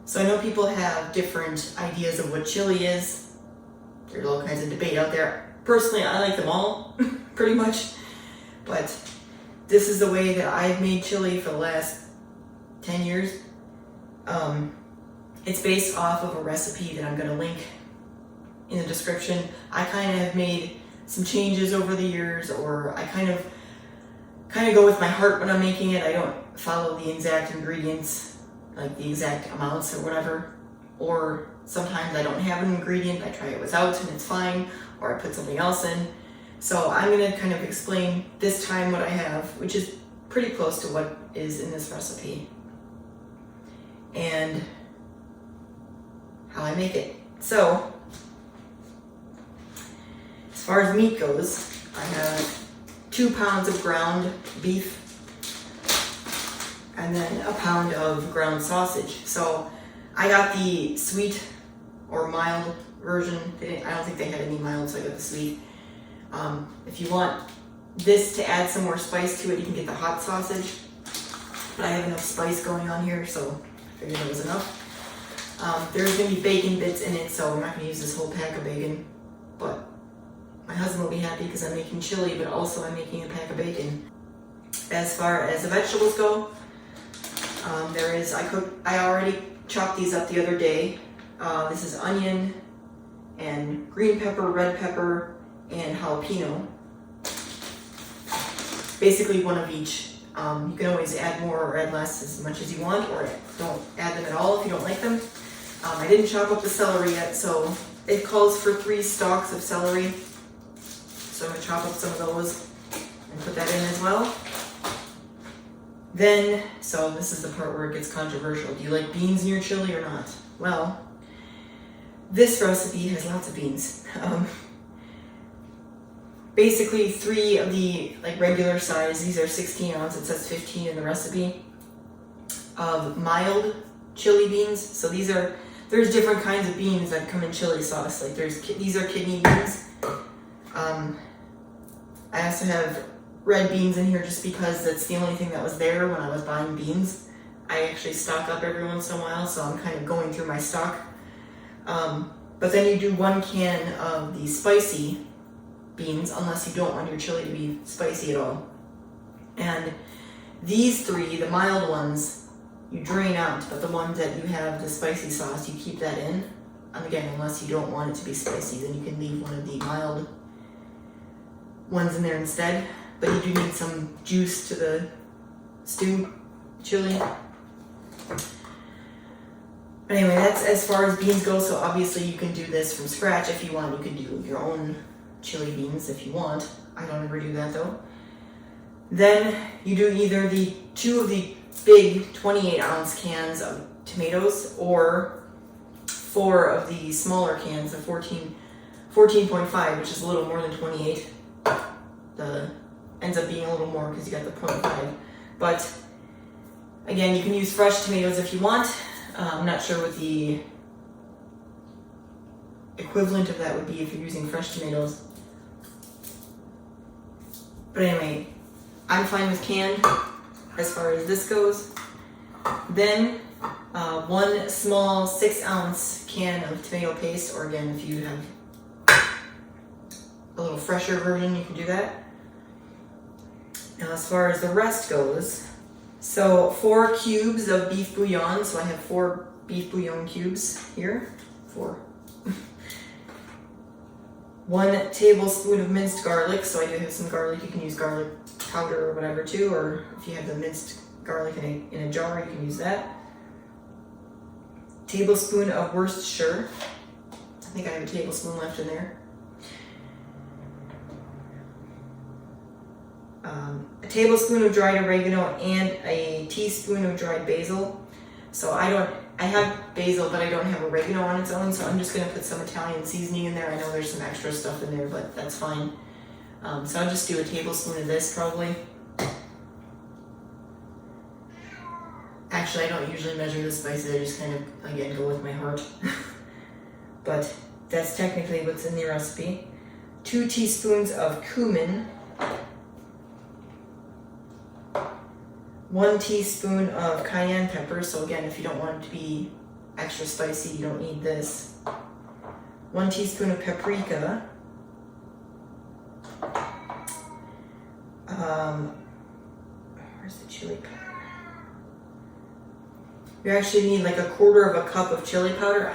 So I know people have different ideas of what chili is. There's all kinds of debate out there. Personally, I like them all, pretty much. But this is the way that I've made chili for the last 10 years. It's based off of a recipe that I'm going to link in the description. I kind of have made some changes over the years, or I kind of go with my heart when I'm making it. I don't follow the exact ingredients, like the exact amounts or whatever. Or sometimes I don't have an ingredient, I try it without and it's fine, or I put something else in. So I'm going to kind of explain this time what I have, which is pretty close to what is in this recipe, and how I make it. So, as far as meat goes, I have 2 pounds of ground beef and then a pound of ground sausage. So I got the sweet or mild version. I don't think they had any mild, so I got the sweet. If you want this to add some more spice to it, you can get the hot sausage. But I have enough spice going on here, so I figured it was enough. There's going to be bacon bits in it, so I'm not going to use this whole pack of bacon. But my husband will be happy because I'm making chili, but also I'm making a pack of bacon. As far as the vegetables go, I already chopped these up the other day. This is onion and green pepper, red pepper, and jalapeno. Basically one of each. You can always add more or add less as much as you want, or don't add them at all if you don't like them. I didn't chop up the celery yet, so it calls for 3 stalks of celery. So I'm going to chop up some of those and put that in as well. Then, so this is the part where it gets controversial. Do you like beans in your chili or not? Well, this recipe has lots of beans. Basically 3 of the regular size, these are 16 ounce, it says 15 in the recipe, of mild chili beans. So there's different kinds of beans that come in chili sauce. These are kidney beans. I also have red beans in here just because that's the only thing that was there when I was buying beans. I actually stock up every once in a while, so I'm kind of going through my stock. But then you do 1 can of the spicy beans, unless you don't want your chili to be spicy at all. And these 3, the mild ones, you drain out, but the ones that you have the spicy sauce, you keep that in. And again, unless you don't want it to be spicy, then you can leave one of the mild ones in there instead. But you do need some juice to the stew chili. But anyway, that's as far as beans go. So obviously you can do this from scratch if you want. You can do your own chili beans if you want. I don't ever do that though. Then you do either the 2 of the big 28 ounce cans of tomatoes, or 4 of the smaller cans of 14.5, which is a little more than 28. Ends up being a little more because you got the 0.5. But again, you can use fresh tomatoes if you want. I'm not sure what the equivalent of that would be if you're using fresh tomatoes. But anyway, I'm fine with canned as far as this goes. Then 1 small 6 ounce can of tomato paste, or again, if you have a little fresher version, you can do that. Now as far as the rest goes, so 4 cubes of beef bouillon. So I have 4 beef bouillon cubes here. 4. 1 tablespoon of minced garlic. So I do have some garlic. You can use garlic powder or whatever too, or if you have the minced garlic in a jar, you can use that. Tablespoon of Worcestershire. I think I have a tablespoon left in there. A tablespoon of dried oregano and a teaspoon of dried basil. So I have basil, but I don't have oregano on its own, so I'm just going to put some Italian seasoning in there. I know there's some extra stuff in there, but that's fine. So I'll just do a tablespoon of this probably. Actually, I don't usually measure the spices, I just kind of, again, go with my heart. But that's technically what's in the recipe. 2 teaspoons of cumin. 1 teaspoon of cayenne pepper. So again, if you don't want it to be extra spicy, you don't need this. 1 teaspoon of paprika. Where's the chili powder? You actually need like 1/4 cup of chili powder.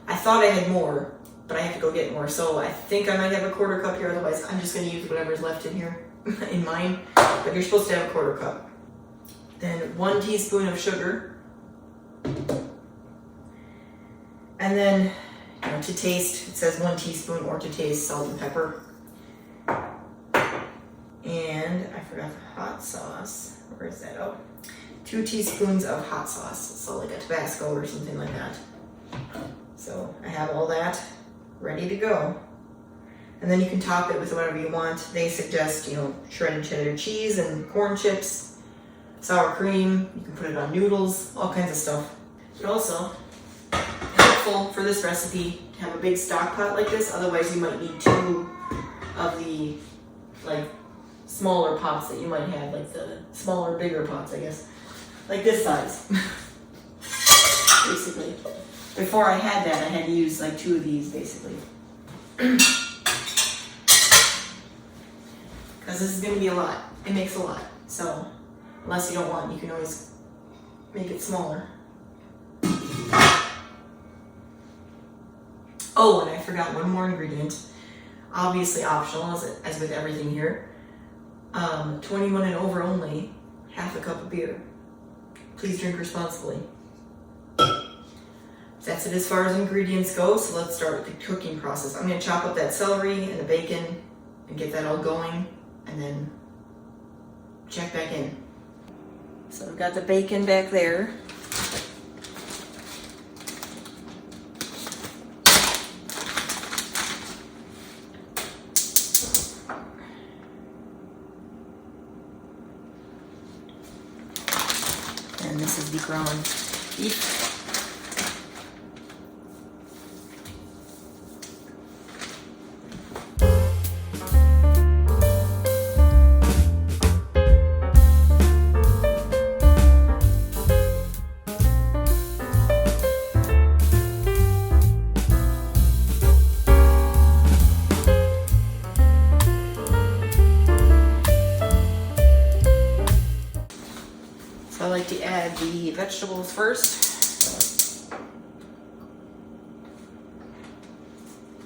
I thought I had more, but I have to go get more. So I think I might have 1/4 cup here. Otherwise, I'm just going to use whatever's left in here in mine. But you're supposed to have 1/4 cup. Then 1 teaspoon of sugar. And then, you know, to taste, it says 1 teaspoon, or to taste, salt and pepper. And I forgot the hot sauce. Where is that? Oh, 2 teaspoons of hot sauce. So like a Tabasco or something like that. So I have all that ready to go. And then you can top it with whatever you want. They suggest, you know, shredded cheddar cheese and corn chips, sour cream. You can put it on noodles, all kinds of stuff. But also, helpful for this recipe to have a big stock pot like this. Otherwise, you might need 2 of the like smaller pots that you might have, like the smaller, bigger pots, I guess, like this size. Basically, before I had that, I had to use like 2 of these, basically. Because this is going to be a lot. It makes a lot. So, unless you don't want, you can always make it smaller. Oh, and I forgot one more ingredient. Obviously optional, as with everything here. 21 and over only, 1/2 cup of beer. Please drink responsibly. That's it as far as ingredients go, so let's start with the cooking process. I'm going to chop up that celery and the bacon and get that all going, and then check back in. So I've got the bacon back there. And this is the ground beef. I like to add the vegetables first.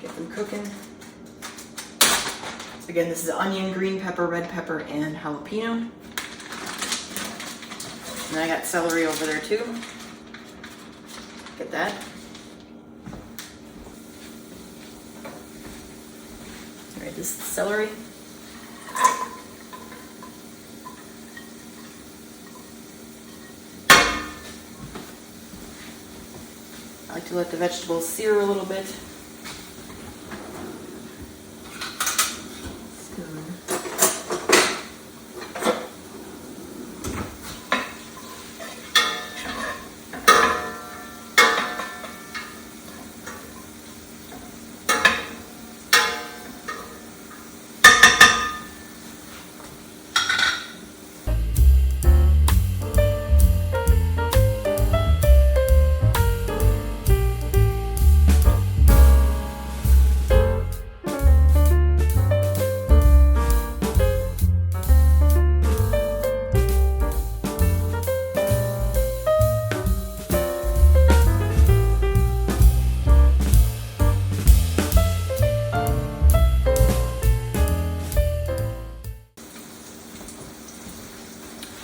Get them cooking. So again, this is onion, green pepper, red pepper, and jalapeno. And I got celery over there too. Get that. All right, this is celery. I like to let the vegetables sear a little bit.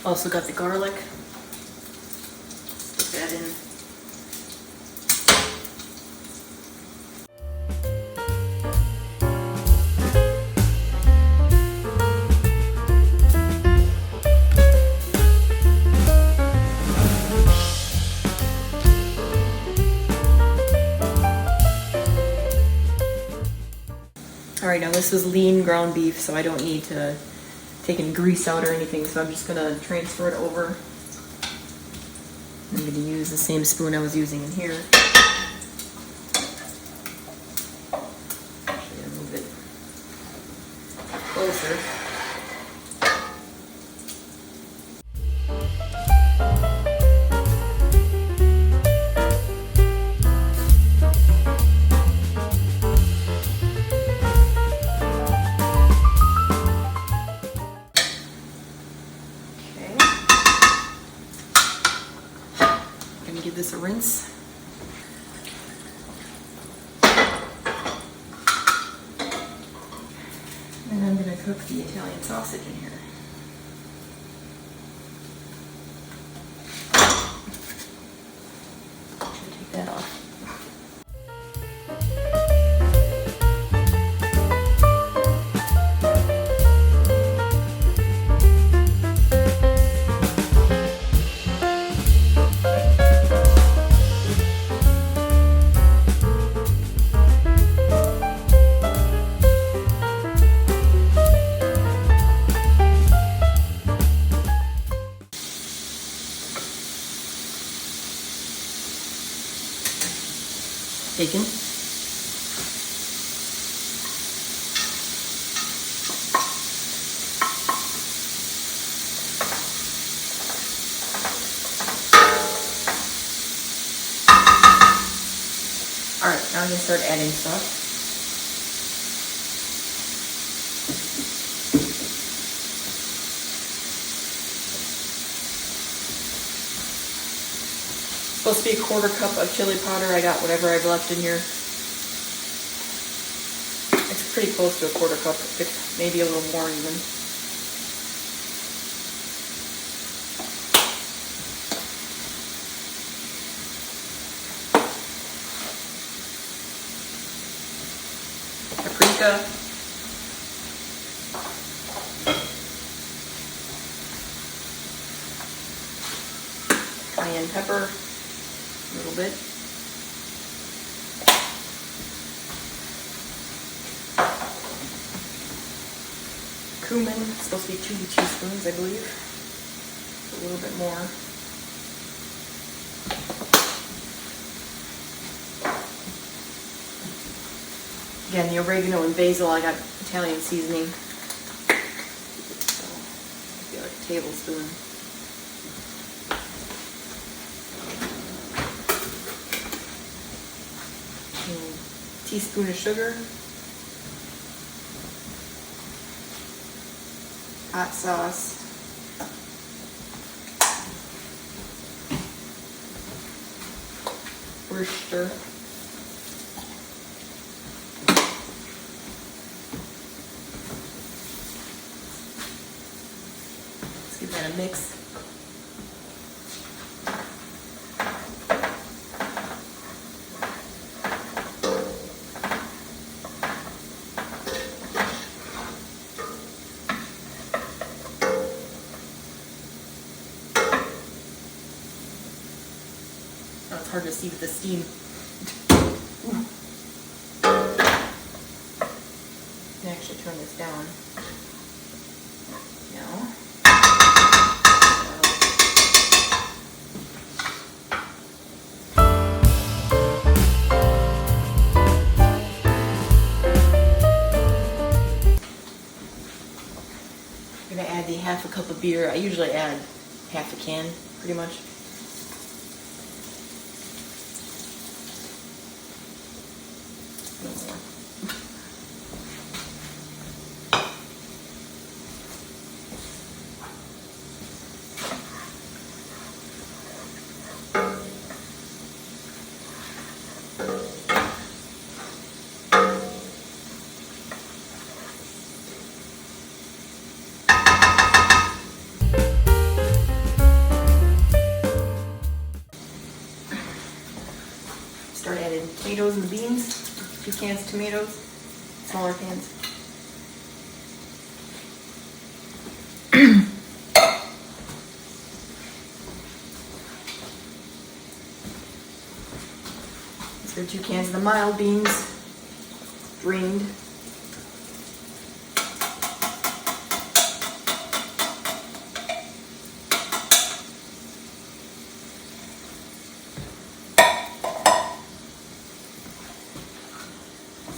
Also got the garlic. Stick that in. Alright, now this was lean ground beef, so I don't need to take any grease out or anything, so I'm just going to transfer it over. I'm going to use the same spoon I was using in here. Actually, I'll move it closer. give this a rinse. And I'm going to cook the Italian sausage in here. Take that off. Bacon. All right, now I'm gonna start adding stuff. Supposed to be a 1/4 cup of chili powder. I got whatever I've left in here. It's pretty close to a 1/4 cup, maybe a little more even. Paprika. Cayenne pepper. A little bit. Cumin, it's supposed to be 2 teaspoons, I believe. A little bit more. Again, the oregano and basil, I got Italian seasoning. So, maybe like a tablespoon. Teaspoon of sugar, hot sauce, Worcestershire, let's give that a mix. It's hard to see with the steam. Ooh. I can actually turn this down. Now. I'm going to add the 1/2 cup of beer. I usually add 1/2 can, pretty much. Start adding tomatoes and the beans. 2 cans of tomatoes, smaller cans. These are 2 cans of the mild beans, drained.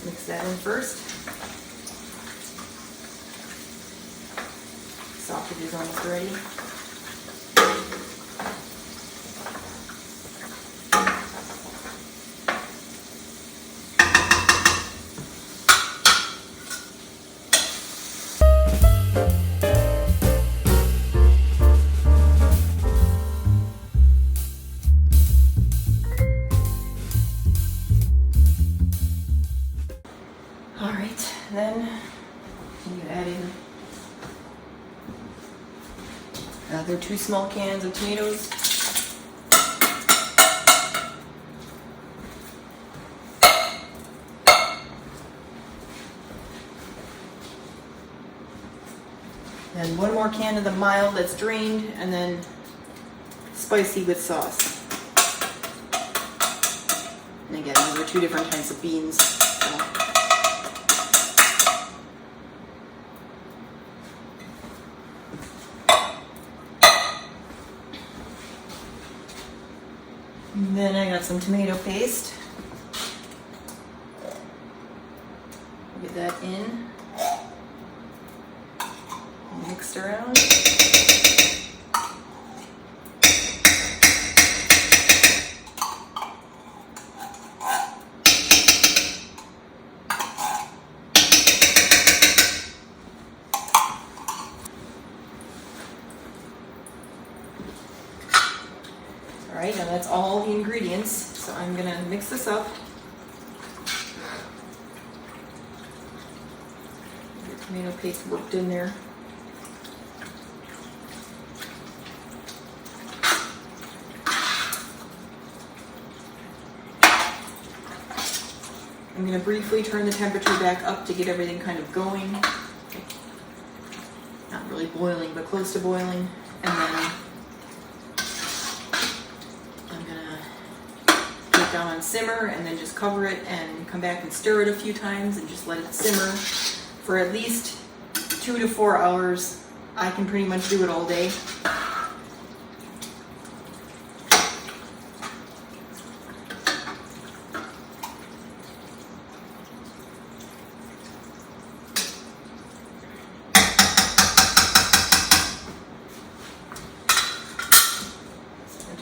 Mix that in first. Sausage is almost ready. Another 2 small cans of tomatoes. And 1 more can of the mild that's drained, and then spicy with sauce. And again, those are 2 different kinds of beans. So. And then I got some tomato paste. Get that in. Mixed around. Alright, now that's all the ingredients, so I'm gonna mix this up. Get tomato paste worked in there. I'm going to briefly turn the temperature back up to get everything kind of going. Not really boiling, but close to boiling. And then I'm going to put it down on simmer and then just cover it and come back and stir it a few times and just let it simmer for at least 2 to 4 hours. I can pretty much do it all day.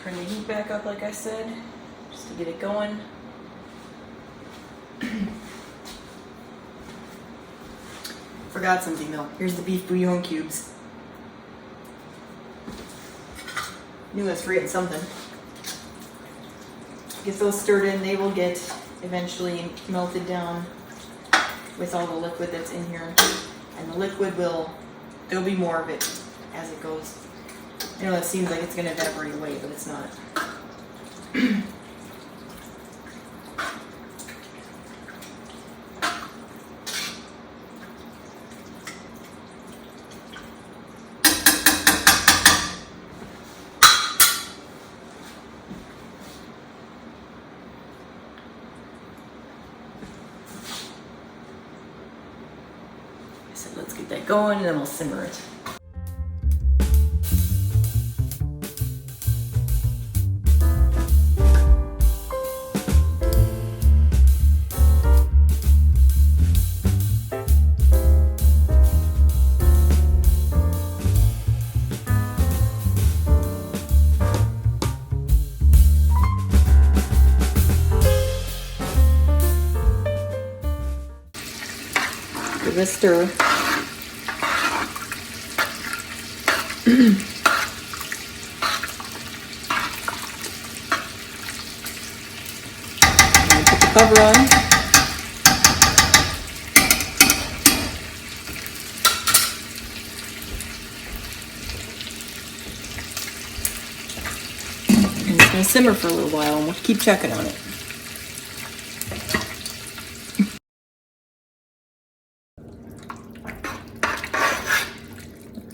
Turn the heat back up like I said, just to get it going. Forgot something though. Here's the beef bouillon cubes. Knew I was forgetting something. Get those stirred in, they will get eventually melted down with all the liquid that's in here. And the liquid there'll be more of it as it goes. I know that seems like it's going to evaporate away, but it's not. So let's get that going and then we'll simmer it. Give it a stir. Put the cover on. And it's going to simmer for a little while and we'll keep checking on it.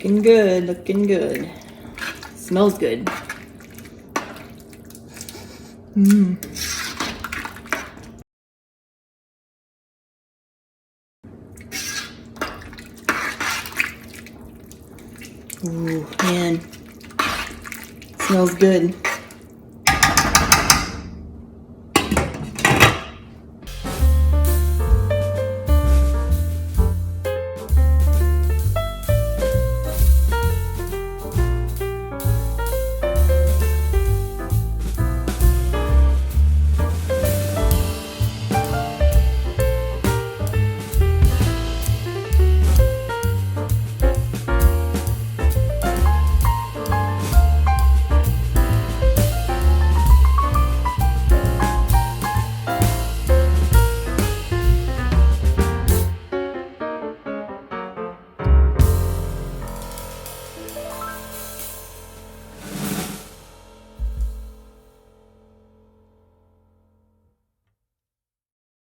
Looking good, looking good. Smells good. Ooh, man. Smells good.